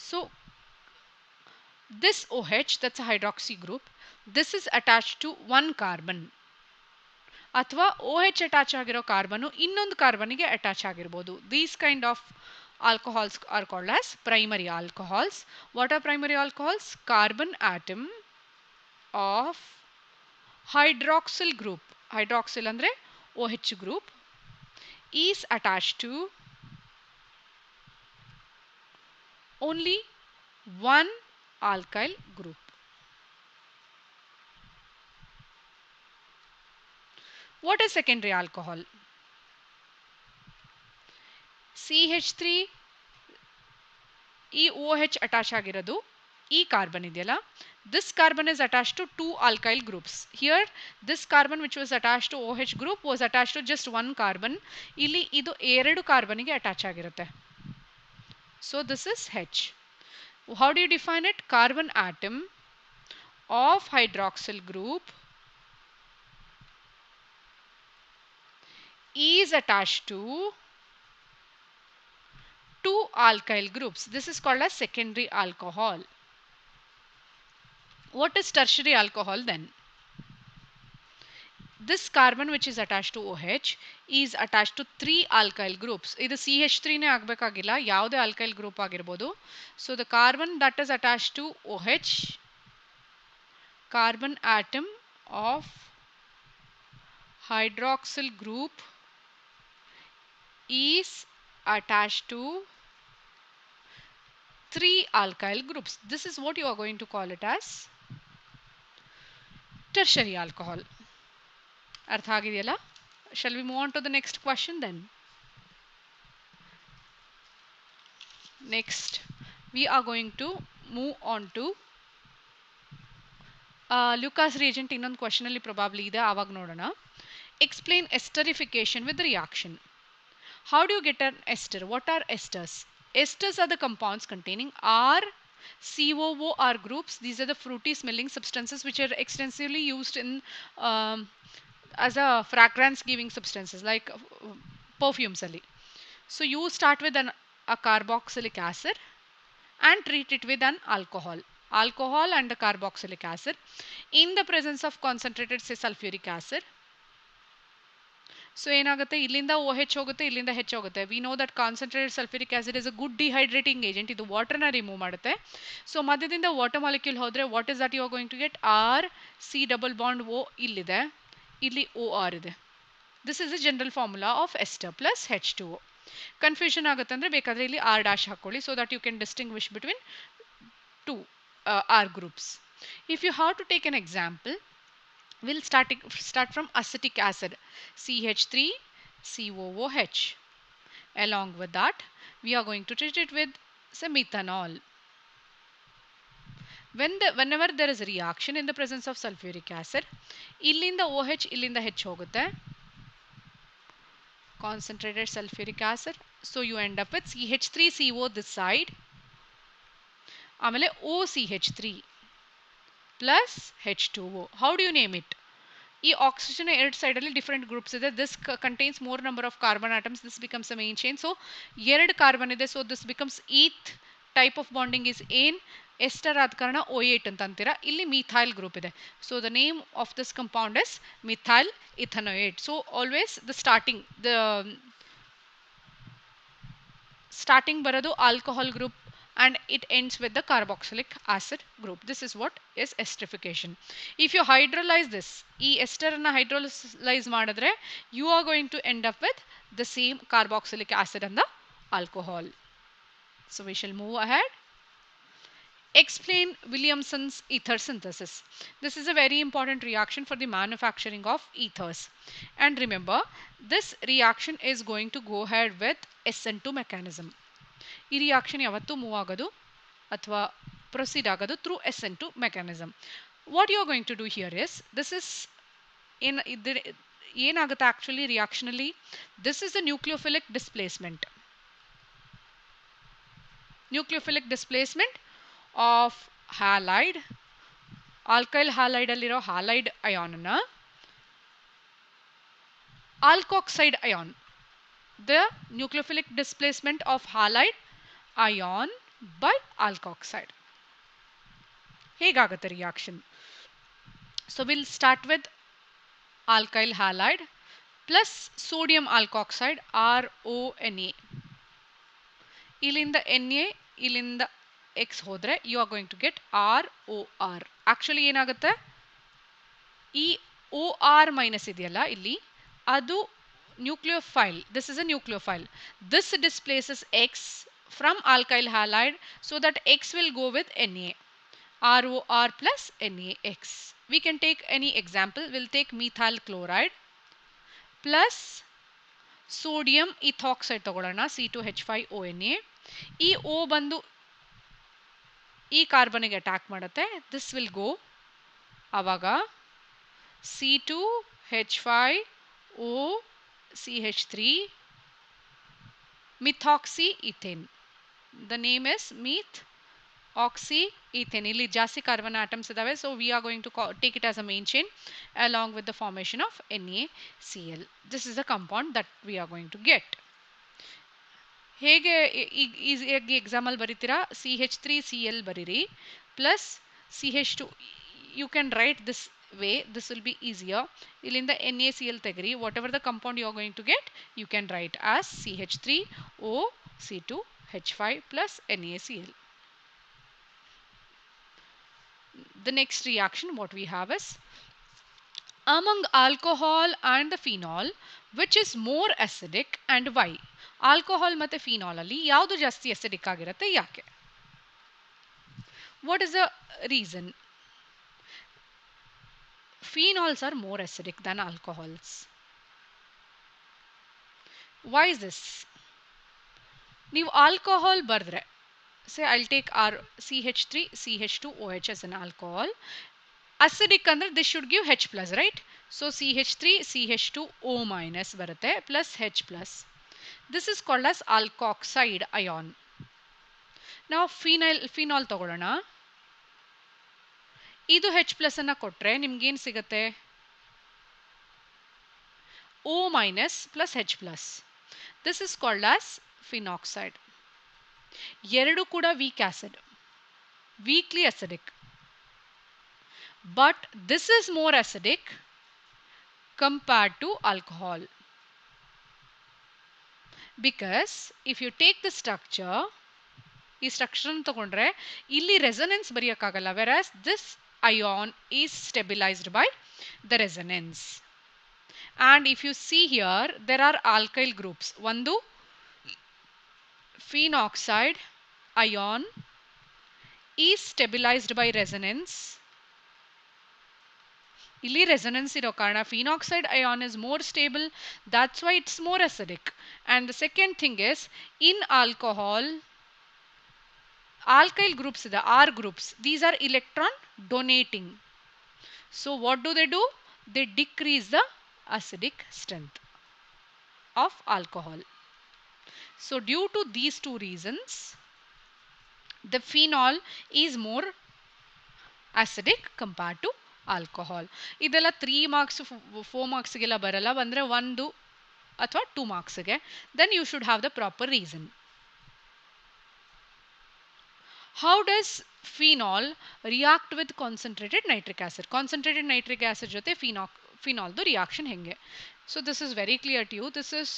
So this OH, that's a hydroxy group, this is attached to one carbon, ಅಥವಾ OH attach ಆಗಿರೋ carbon ಇನ್ನೊಂದು ಕಾರ್ಬನ್ಗೆ attach ಆಗಿರ್ಬೋದು. These kind of alcohols are called as primary alcohols. What are primary alcohols? Carbon atom of hydroxyl group, hydroxyl andre OH group, is attached to only one alkyl group. What is secondary alcohol? CH3 ಈ OH attach ಆಗಿರೋದು ಈ carbon ಇದೆಯಲ್ಲ, this carbon is attached to two alkyl groups. Here this carbon which was attached to OH group was attached to just one carbon. ಇಲ್ಲಿ ಇದು ಎರಡು ಕಾರ್ಬನ್ಗೆ attach ಆಗಿರುತ್ತೆ. So this is H. How do you define it? Carbon atom of hydroxyl group is attached to two alkyl groups. This is called as secondary alcohol. What is tertiary alcohol then? This carbon which is attached to OH is attached to three alkyl groups. ಇದು CH3 ನೇ ಆಗಬೇಕಾಗಿಲ್ಲ, ಯಾವುದೇ alkyl group ಆಗಿರಬಹುದು. So the carbon that is attached to OH, carbon atom of hydroxyl group is attached to three alkyl groups. This is what you are going to call it as tertiary alcohol. ಅರ್ಥ ಆಗಿದೆಯಲ್ಲ? Shall we move on to the next question then? Next we are going to move on to Lucas reagent. ಇನ್ನೊಂದು question ಅಲ್ಲಿ probably ಇದೆ, ಆವಾಗ ನೋಡೋಣ. Explain esterification with reaction. How do you get an ester? What are esters? Esters are the compounds containing R, COOR groups. These are the fruity smelling substances which are extensively used in as a fragrance giving substances like perfumes ali. So you start with a carboxylic acid and treat it with an alcohol and the carboxylic acid in the presence of concentrated say sulfuric acid. So ಏನಾಗುತ್ತೆ ಇಲ್ಲಿಂದ OH ಹೋಗುತ್ತೆ ಇಲ್ಲಿಂದ H ಹೋಗುತ್ತೆ. We know that concentrated sulfuric acid is a good dehydrating agent. ಇದು ವಾಟರ್ನ remove ಮಾಡುತ್ತೆ. So ಮಧ್ಯದಿಂದ water molecule ಹೋದರೆ what is that you are going to get R C double bond O ಇಲ್ಲಿದೆ, ಇಲ್ಲಿ OR ಇದೆ. This is the general formula of ester plus H2O. Confusion ಆಗುತ್ತೆ ಅಂದರೆ ಬೇಕಾದರೆ ಇಲ್ಲಿ R ಡ್ಯಾಶ್ ಹಾಕೊಳ್ಳಿ so that you can distinguish between two R groups. If you have to take an example, we'll start from acetic acid CH3COOH. Along with that, we are going to treat it with some methanol. Whenever there is a reaction in the presence of sulfuric acid, illinda OH illinda H hogutte, concentrated sulfuric acid. So you end up with CH3CO this side, amele OCH3 plus H2O. How do you name it? ಈ oxygen ಎರಡು ಸೈಡಲ್ಲಿ different groups ಇದೆ. This contains more number of carbon atoms. This becomes a main chain. So ಎರಡು carbon ಇದೆ. So this becomes ether type of bonding is an ester ಆದ ಕಾರಣ O8 ಅಂತ ಅಂತೀರಾ. ಇಲ್ಲಿ ಮಿಥೈಲ್ ಗ್ರೂಪ್ ಇದೆ. So the name of this compound is methyl ethanoate. So always the starting ಬರೋದು alcohol group and it ends with the carboxylic acid group. This is what is esterification. If you hydrolyze this, ee ester na hydrolyze madidre, you are going to end up with the same carboxylic acid and the alcohol. So we shall move ahead. Explain Williamson's ether synthesis. This is a very important reaction for the manufacturing of ethers. And remember, this reaction is going to go ahead with SN2 mechanism. ಈ reaction ಯಾವತ್ತೂ move ಆಗೋದು ಅಥವಾ proceed ಆಗೋದು through SN2 mechanism. What you are going to do here is, this is ಏನಾಗುತ್ತೆ actually ರಿಯಾಕ್ಷನಲ್ಲಿ, this is the nucleophilic displacement of halide, alkyl ಹ್ಯಾಲೈಡಲ್ಲಿರೋ halide ಅಯಾನನ್ನು alkoxide ion, the nucleophilic displacement of halide ion by alkoxide. ಹೇಗಾಗುತ್ತೆ reaction? So will start with alkyl halide plus sodium alkoxide RONA. ಇಲ್ಲಿಂದ Na, ಇಲ್ಲಿಂದ X ಹೋದರೆ you are going to get ROR. Actually ಏನಾಗುತ್ತೆ, ಈ OR minus ಇದೆಯಲ್ಲ ಇಲ್ಲಿ, ಅದು nucleophile. This is a nucleophile. This displaces X from alkyl halide so that X will go with Na. ROR plus NaX. We can take any example. We'll take methyl chloride plus sodium ethoxide ತಗೊಳ್ಳೋಣ, C2H5ONA. ಈ O ಬಂದು ಈ ಕಾರ್ಬನ್ಗೆ attack ಮಾಡುತ್ತೆ. This will go, ಆವಾಗ C2H5O CH3 methoxyethane. The name is methoxyethane. ಇಲ್ಲಿ ಜಾಸ್ತಿ carbon atoms ಇದಾವೆ. So we are going to take it as a main chain along with the formation of NaCl. This is the compound that we are going to get. ಹೇಗೆ ಈಸಿಯಾಗಿ ಎಕ್ಸಾಮಲ್ಲಿ ಬರೀತೀರಾ, CH3Cl ಬರೀರಿ plus CH2. You can write this way, this will be easier. ಇಲ್ಲಿಂದ NaCl ತೆಗ್ರಿ, whatever the compound you are going to get, you can write as CH3OC2H5 plus NaCl. The next reaction what we have is, among alcohol and the phenol, which is more acidic and why? Alcohol ಮತ್ತೆ phenol ಅಲ್ಲಿ ಯಾವುದು ಜಾಸ್ತಿ acidic ಆಗಿರುತ್ತೆ, ಯಾಕೆ? What is the reason? Phenols are more acidic than alcohols. Why is this? ನೀವು alcohol ಬರೆದ್ರೆ, say I'll take CH3CH2OH as an alcohol. Acidic ಅಂದ್ರೆ this should give H plus, right? So CH3CH2O minus ಬರುತ್ತೆ plus H plus. This is called as alkoxide ion. Now phenol ತಗೊಳ್ಳೋಣ. ಇದು H plus ಅನ್ನು ಕೊಟ್ಟರೆ ನಿಮ್ಗೇನು ಸಿಗುತ್ತೆ, O minus plus H plus. This is called as phenoxide. ಎರಡು ಕೂಡ weak acid, weakly acidic. But this is more acidic compared to alcohol. Because if you take the structure, ಈ structure ಅನ್ನು ತಗೊಂಡ್ರೆ ಇಲ್ಲಿ resonance ಬರೆಯಕ್ಕಾಗಲ್ಲ, whereas this ion is stabilized by the resonance. And if you see here, there are alkyl groups. ಒಂದು phenoxide ion is stabilized by resonance. ಇಲ್ಲಿ resonance ಇರೋ ಕಾರಣ phenoxide ion is more stable, that's why it's more acidic. And the second thing is, in alcohol, alkyl groups, the R groups, these are electron donating. So what do? They decrease the acidic strength of alcohol. So due to these two reasons, the phenol is more acidic compared to alcohol. ಇದೆಲ್ಲ 3 marks 4 marks ಗೆಲ್ಲ ಬರಲ್ಲ, ಬಂದ್ರೆ 1 ಅಥವಾ 2 marks ಗೆ. Then you should have the proper reason. How does phenol react with concentrated nitric acid? Concentrated nitric acid ಜೊತೆ phenol ದು reaction ಹೆಂಗೆ? So this is very clear to you. This is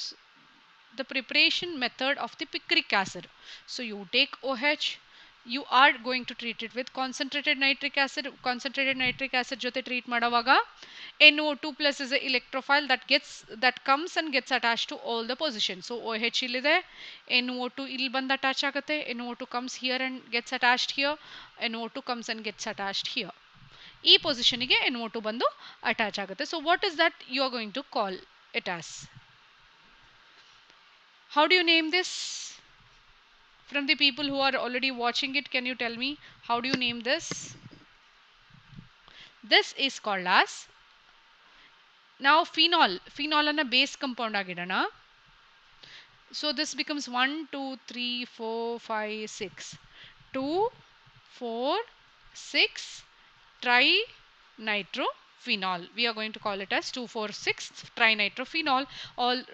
the preparation method of the picric acid. So you take OH, you are going to treat it with concentrated nitric acid. Concentrated nitric acid ಜೊತೆ treat ಮಾಡುವಾಗ NO2 plus is an electrophile that comes and gets attached to all the positions. So OH ಇಲ್ಲಿದೆ, NO2 ಇಲ್ಲಿ ಬಂದು attach ಆಗುತ್ತೆ, NO2 comes here and gets attached here, NO2 comes and gets attached here. ಈ position ಗೆ NO2 ಬಂದು attach ಆಗುತ್ತೆ. So what is that you are going to call it as? How do you name this? From the people who are already watching it, can you tell me how do you name this? This is called as, now phenol ana base compound agidana. So this becomes 1 2 3 4 5 6 2 4 6 trinitrophenol. We are going to call it as 2,4,6 trinitrophenol,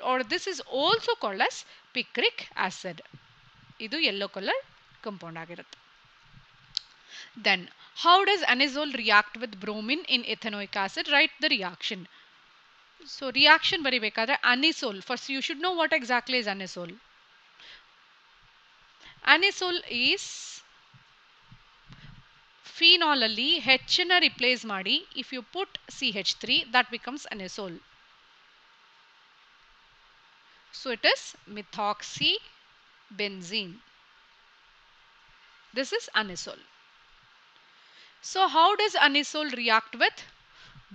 or this is also called as picric acid. ಇದು yellow color compound ಆಗಿರುತ್ತೆ. Then how does anisole react with bromine in ethanoic acid? Write the reaction. So reaction ಬರಿಬೇಕಾದ್ರೆ anisole, first you should know what exactly is anisole. Anisole is phenol ಅಲ್ಲಿ H ನ replace ಮಾಡಿ, if you put CH3, that becomes anisole. So it is methoxybenzene. This is anisole. So how does anisole react with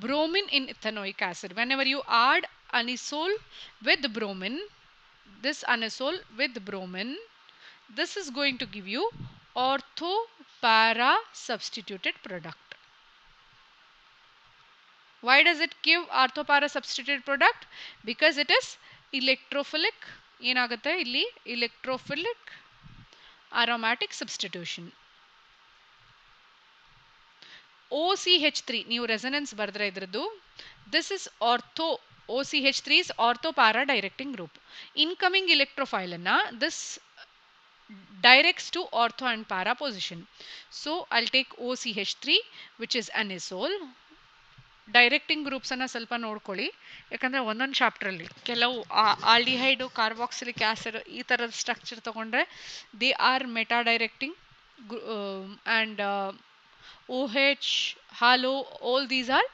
bromine in ethanoic acid? Whenever you add anisole with bromine, this anisole with bromine, this is going to give you ortho-para substituted product. Why does it give ortho-para substituted product? Because it is electrophilic. ಏನಾಗುತ್ತೆ ಇಲ್ಲಿ electrophilic aromatic substitution. OCH3 ನೀವು resonance ಬರೆದ್ರೆ ಇದ್ರದ್ದು, this is ortho, OCH3 is ortho-para directing group. Incoming electrophile ಅನ್ನ this directs to ortho and para position. So I'll take OCH3, which is anisole. Directing groups ಅನ್ನ ಸ್ವಲ್ಪ ನೋಡ್ಕೊಳ್ಳಿ, ಯಾಕಂದರೆ ಒಂದೊಂದು ಚಾಪ್ಟ್ರಲ್ಲಿ ಕೆಲವು ಆಲ್ಡಿಹೈಡು ಕಾರ್ಬಾಕ್ಸಿಲಿಕ್ ಆಸಿಡ್ ಈ ಥರದ ಸ್ಟ್ರಕ್ಚರ್ ತಗೊಂಡ್ರೆ they are meta directing and OH, halo, all these are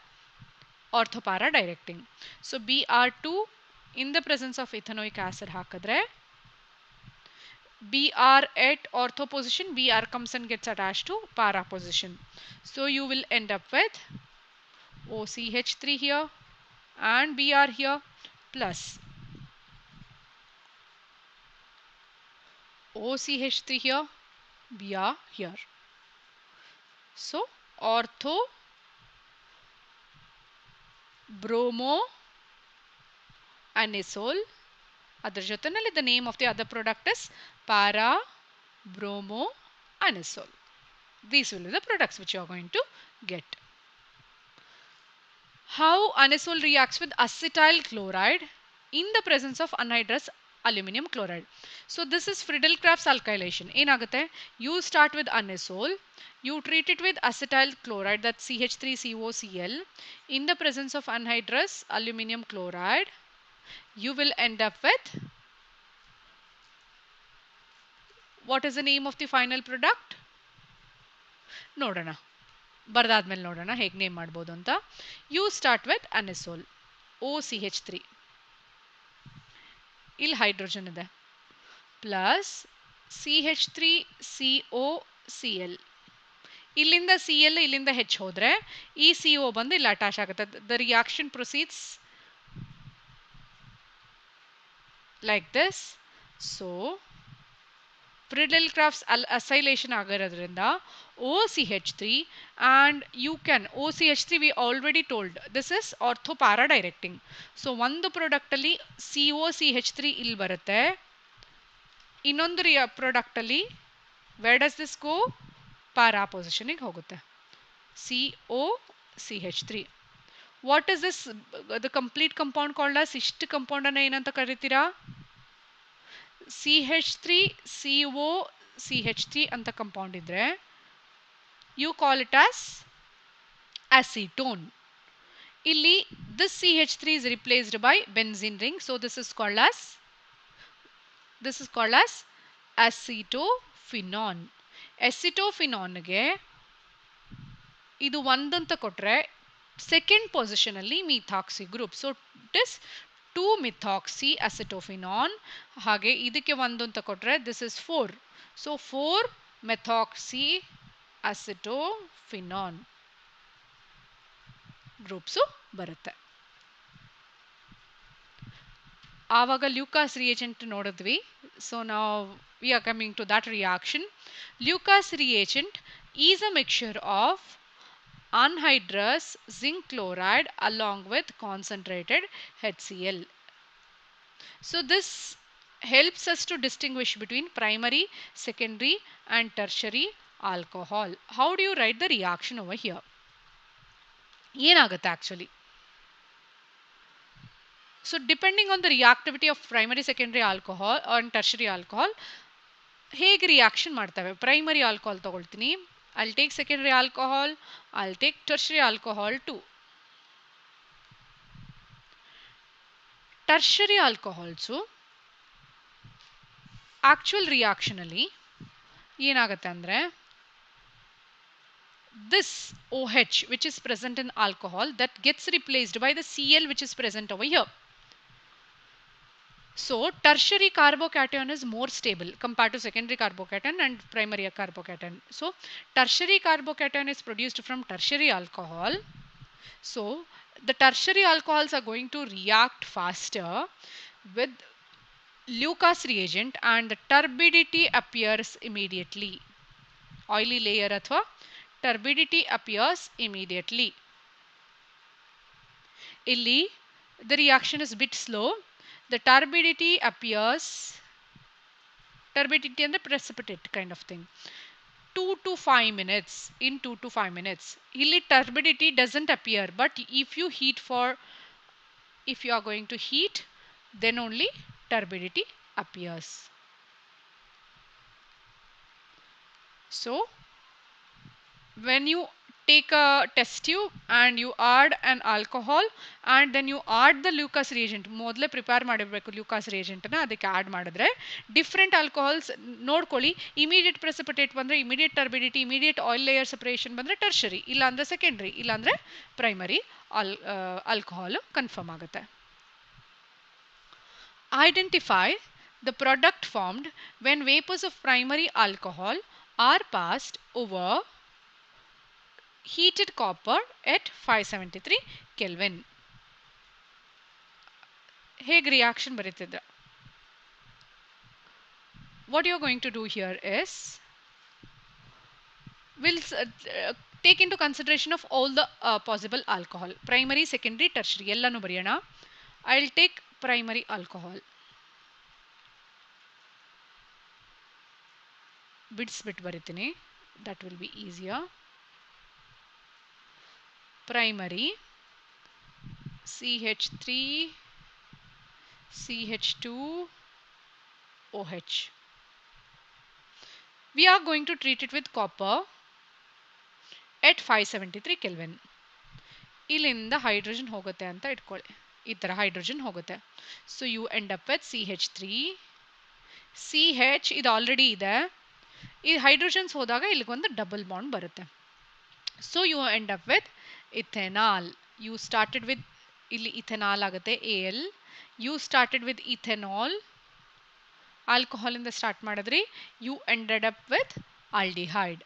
ortho-para directing. So Br2 in the presence of ethanoic acid ಹಾಕಿದ್ರೆ Br at ortho position, Br comes and gets attached to para position. So you will end up with OCH3 here and Br here plus OCH3 here, Br here. So ortho bromo anisole. ಅದರ ಜೊತೆನಲ್ಲಿ the name of the other product is para bromo anisole. These will be the products which you are going to get. How anisole reacts with acetyl chloride in the presence of anhydrous aluminum chloride. So this is Friedel-Crafts alkylation. ಏನಾಗುತ್ತೆ? You start with anisole, you treat it with acetyl chloride, that's CH3COCl. In the presence of anhydrous aluminum chloride, you will end up with, what is the name of the final product? ನೋಡೋಣ, ಬರ್ದಾದ್ಮೇಲೆ ನೋಡೋಣ ಹೇಗೆ name ಮಾಡ್ಬೋದು ಅಂತ. You start with ಅನಿಸೋಲ್, OCH3, ಇಲ್ಲಿ hydrogen ಇದೆ, plus CH3COCl. ಇಲ್ಲಿಂದ Cl ಇಲ್ಲಿಂದ H ಹೋದ್ರೆ ಈ CO ಬಂದು ಇಲ್ಲಿ ಅಟ್ಯಾಚ್ ಆಗುತ್ತೆ. The reaction proceeds like this. So Friedel-Crafts acylation ಆಗಿರೋದ್ರಿಂದ OCH3, and you can OCH3 we already told this is ortho para directing. So ಒಂದು ಪ್ರಾಡಕ್ಟ್ ಅಲ್ಲಿ COCH3 ಇಲ್ಲಿ ಬರುತ್ತೆ, ಇನ್ನೊಂದು ಪ್ರಾಡಕ್ಟ್ ಅಲ್ಲಿ where does this go? para position ಗೆ ಹೋಗುತ್ತೆ, COCH3. what is this, the complete compound called as, ಇಷ್ಟು compound ಅನ್ನ ಏನಂತ ಕರಿತೀರಾ? CH3COCH3 ಅಂತ ಕಂಪೌಂಡ್ ಇದ್ರೆ you call it as acetone. ಇಲ್ಲಿ this CH3 is replaced by benzene ring, so this is called as acetophenone. acetophenone ಗೆ ಇದು ಒಂದಂತ ಕೊಟ್ರೆ second position ಅಲ್ಲಿ methoxy group, so it is 2-methoxy acetophenone. ಹಾಗೆ ಇದಕ್ಕೆ ಒಂದು ಅಂತ ಕೊಟ್ರೆ this is 4, so 4-methoxy acetophenone groups ಬರುತ್ತೆ. ಆವಾಗ ಲ್ಯೂಕಾಸ್ ರಿಯೇಜೆಂಟ್ ನೋಡಿದ್ವಿ. ಸೊ ನಾವು we are coming to that reaction. Lucas reagent is a mixture of anhydrous zinc chloride along with concentrated HCl. So this helps us to distinguish between primary, secondary and tertiary alcohol. How do you write the reaction over here? ಏನಾಗುತ್ತೆ actually? So depending on the reactivity of primary, secondary alcohol or tertiary alcohol, ಹೇಗೆ reaction ಮಾಡ್ತವೆ? Primary alcohol ತಗೊಳ್ತೀನಿ, I'll take secondary alcohol, I'll take tertiary alcohol too. Tertiary alcohols actual reaction ಅಲ್ಲಿ ಏನಾಗುತ್ತೆ ಅಂದ್ರೆ, this OH which is present in alcohol that gets replaced by the Cl which is present over here. So tertiary carbocation is more stable compared to secondary carbocation and primary carbocation. So tertiary carbocation is produced from tertiary alcohol. So the tertiary alcohols are going to react faster with Lucas reagent and the turbidity appears immediately. Oily layer athwa turbidity appears immediately. Illi the reaction is bit slow. The turbidity appears, turbidity and the precipitate kind of thing, 2 to 5 minutes. In 2 to 5 minutes illi turbidity doesn't appear, but if you are going to heat, then only turbidity appears. So when you take a test tube and you add an alcohol and then you add the Lucas reagent, ಮೊದಲೇ prepare ಮಾಡಿರಬೇಕು Lucas reagent ನ, ಅದಕ್ಕೆ add ಮಾಡಿದ್ರೆ different alcohols ನೋಡ್ಕೊಳ್ಳಿ. Immediate precipitate ಬಂದರೆ immediate turbidity, immediate oil layer separation ಬಂದರೆ tertiary, ಇಲ್ಲಾಂದರೆ secondary, ಇಲ್ಲಾಂದರೆ ಪ್ರೈಮರಿ ಆಲ್ಕೋಹಾಲ್ ಕನ್ಫರ್ಮ್ ಆಗುತ್ತೆ. Identify the product formed when vapors of primary alcohol are passed over heated copper at 573 Kelvin. ಹೇಗೆ reaction ಬರೀತಿದ್ರ? What you are going to do here is, we'll take into consideration of all the possible alcohol, primary, secondary, tertiary ಎಲ್ಲಾನು ಬರೆಯೋಣ. I'll take primary alcohol. ಬಿಡಿಸ್ಬಿಟ್ಟು ಬರಿತೀನಿ, that will be easier. Primary CH3 CH2 OH. We are going to treat it with copper at 573 Kelvin. ಇಲ್ಲಿಂದ hydrogen ಹೋಗುತ್ತೆ ಅಂತ ಇಟ್ಕೊಳ್ಳಿ. ಈ ಥರ hydrogen ಹೋಗುತ್ತೆ. So you end up with CH3. CH ಇದು already ಇದೆ. ಈ ಹೈಡ್ರೋಜನ್ಸ್ ಹೋದಾಗ ಇಲ್ಲಿಗೊಂದು ಡಬಲ್ ಬಾಂಡ್ ಬರುತ್ತೆ. So you end up with ethanol. You started with ಇಲ್ಲಿ ಇಥೆನಾಲ್ ಆಗುತ್ತೆ AL. You started with ethanol. ಆಲ್ಕೋಹಾಲಿಂದ ಸ್ಟಾರ್ಟ್ ಮಾಡಿದ್ರಿ. You ended up with aldehyde.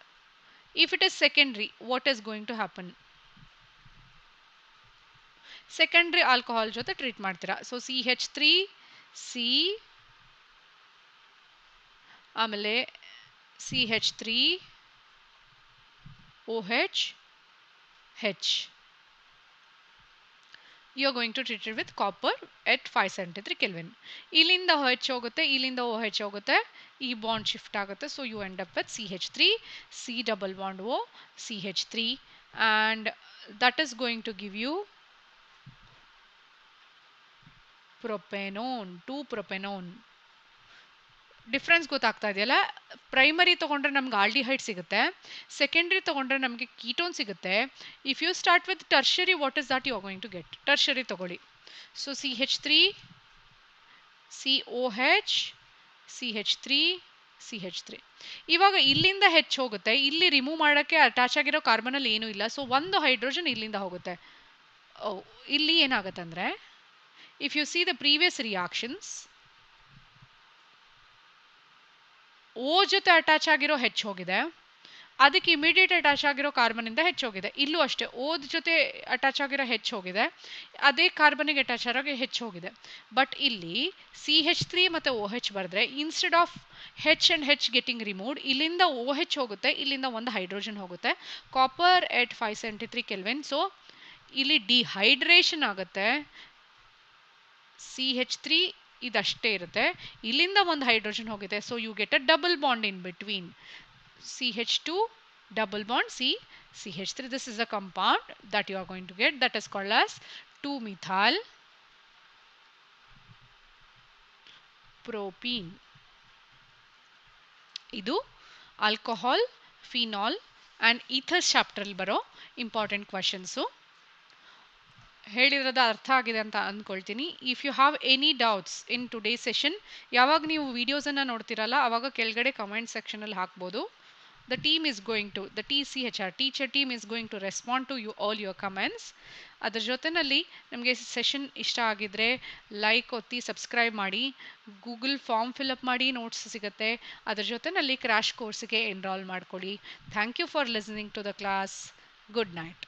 If it is secondary, what is going to happen? Secondary alcohol ಜೊತೆ treat ಮಾಡ್ತೀರಾ. So CH3 C ಆಮೇಲೆ CH3 OH H. You are going to treat it with copper at 573 Kelvin. ಇಲ್ಲಿಂದ OH ಹೋಗುತ್ತೆ, ಇಲ್ಲಿಂದ OH ಹೋಗುತ್ತೆ, ಈ bond shift ಆಗುತ್ತೆ. So you end up with CH3 C double bond O CH3 and that is going to give you propanone, 2-propanone. Difference ಗೊತ್ತಾಗ್ತಾ ಇದೆಯಲ್ಲ. Primary ತೊಗೊಂಡ್ರೆ ನಮ್ಗೆ ಆಲ್ಡಿಹೈಡ್ ಸಿಗುತ್ತೆ, ಸೆಕೆಂಡ್ರಿ ತೊಗೊಂಡ್ರೆ ನಮಗೆ ಕೀಟೋನ್ ಸಿಗುತ್ತೆ. If you start with tertiary, what is that you are going to get? Tertiary ತೊಗೊಳ್ಳಿ. So CH3 COH CH3 CH3. ಇವಾಗ ಇಲ್ಲಿಂದ ಹೆಚ್ಚು ಹೋಗುತ್ತೆ, ಇಲ್ಲಿ ರಿಮೂವ್ ಮಾಡೋಕ್ಕೆ ಅಟ್ಯಾಚ್ ಆಗಿರೋ ಕಾರ್ಬನಲ್ಲಿ ಏನೂ ಇಲ್ಲ. ಸೊ ಒಂದು ಹೈಡ್ರೋಜನ್ ಇಲ್ಲಿಂದ ಹೋಗುತ್ತೆ. ಇಲ್ಲಿ ಏನಾಗುತ್ತೆ ಅಂದರೆ, if you see the previous reactions, O ಜೊತೆ ಅಟ್ಯಾಚ್ ಆಗಿರೋ ಹೆಚ್ಚು ಹೋಗಿದೆ, ಅದಕ್ಕೆ ಇಮಿಡಿಯೇಟ್ ಅಟ್ಯಾಚ್ ಆಗಿರೋ ಕಾರ್ಬನಿಂದ ಹೆಚ್ಚು ಹೋಗಿದೆ. ಇಲ್ಲೂ ಅಷ್ಟೇ, ಓದ್ ಜೊತೆ ಅಟ್ಯಾಚ್ ಆಗಿರೋ ಹೆಚ್ಚು ಹೋಗಿದೆ, ಅದೇ ಕಾರ್ಬನಿಗೆ ಅಟ್ಯಾಚ್ ಆಗಿ ಹೆಚ್ಚು ಹೋಗಿದೆ. ಬಟ್ ಇಲ್ಲಿ CH3 ಮತ್ತು OH ಬರೆದ್ರೆ instead of H and H getting removed, ಇಲ್ಲಿಂದ OH ಹೋಗುತ್ತೆ, ಇಲ್ಲಿಂದ ಒಂದು ಹೈಡ್ರೋಜನ್ ಹೋಗುತ್ತೆ. Copper at 573 kelvin. ಸೊ ಇಲ್ಲಿ ಡಿಹೈಡ್ರೇಷನ್ ಆಗುತ್ತೆ. CH3 ಇದಷ್ಟೇ ಇರುತ್ತೆ, ಇಲ್ಲಿಂದ ಒಂದು ಹೈಡ್ರೋಜನ್ ಹೋಗಿದೆ. So you get a double bond in between. CH2 double bond CH3. This is a compound that you are going to get, that is called as 2-methyl propene. ಇದು alcohol, phenol and ethers chapter ಅಲ್ಲಿ ಬರೋ important questions. ಹೇಳಿರೋದು ಅರ್ಥ ಆಗಿದೆ ಅಂತ ಅಂದ್ಕೊಳ್ತೀನಿ. If you have any doubts in today session, ಯಾವಾಗ ನೀವು ವಿಡಿಯೋಸನ್ನು ನೋಡ್ತಿರಲ್ಲ ಆವಾಗ ಕೆಳಗಡೆ ಕಮೆಂಟ್ ಸೆಕ್ಷನಲ್ಲಿ ಹಾಕ್ಬೋದು. The team is going to, the tchr teacher team is going to respond to you all your comments. ಅದರ ಜೊತೆನಲ್ಲಿ ನಮಗೆ ಸೆಷನ್ ಇಷ್ಟ ಆಗಿದ್ರೆ ಲೈಕ್ ಒತ್ತಿ, ಸಬ್ಸ್ಕ್ರೈಬ್ ಮಾಡಿ, ಗೂಗಲ್ ಫಾರ್ಮ್ ಫಿಲಪ್ ಮಾಡಿ, ನೋಟ್ಸ್ ಸಿಗುತ್ತೆ. ಅದರ ಜೊತೆನಲ್ಲಿ ಕ್ರ್ಯಾಶ್ ಕೋರ್ಸ್ಗೆ ಎನ್ರಾಲ್ ಮಾಡ್ಕೊಳ್ಳಿ. Thank you for listening to the class. Good night.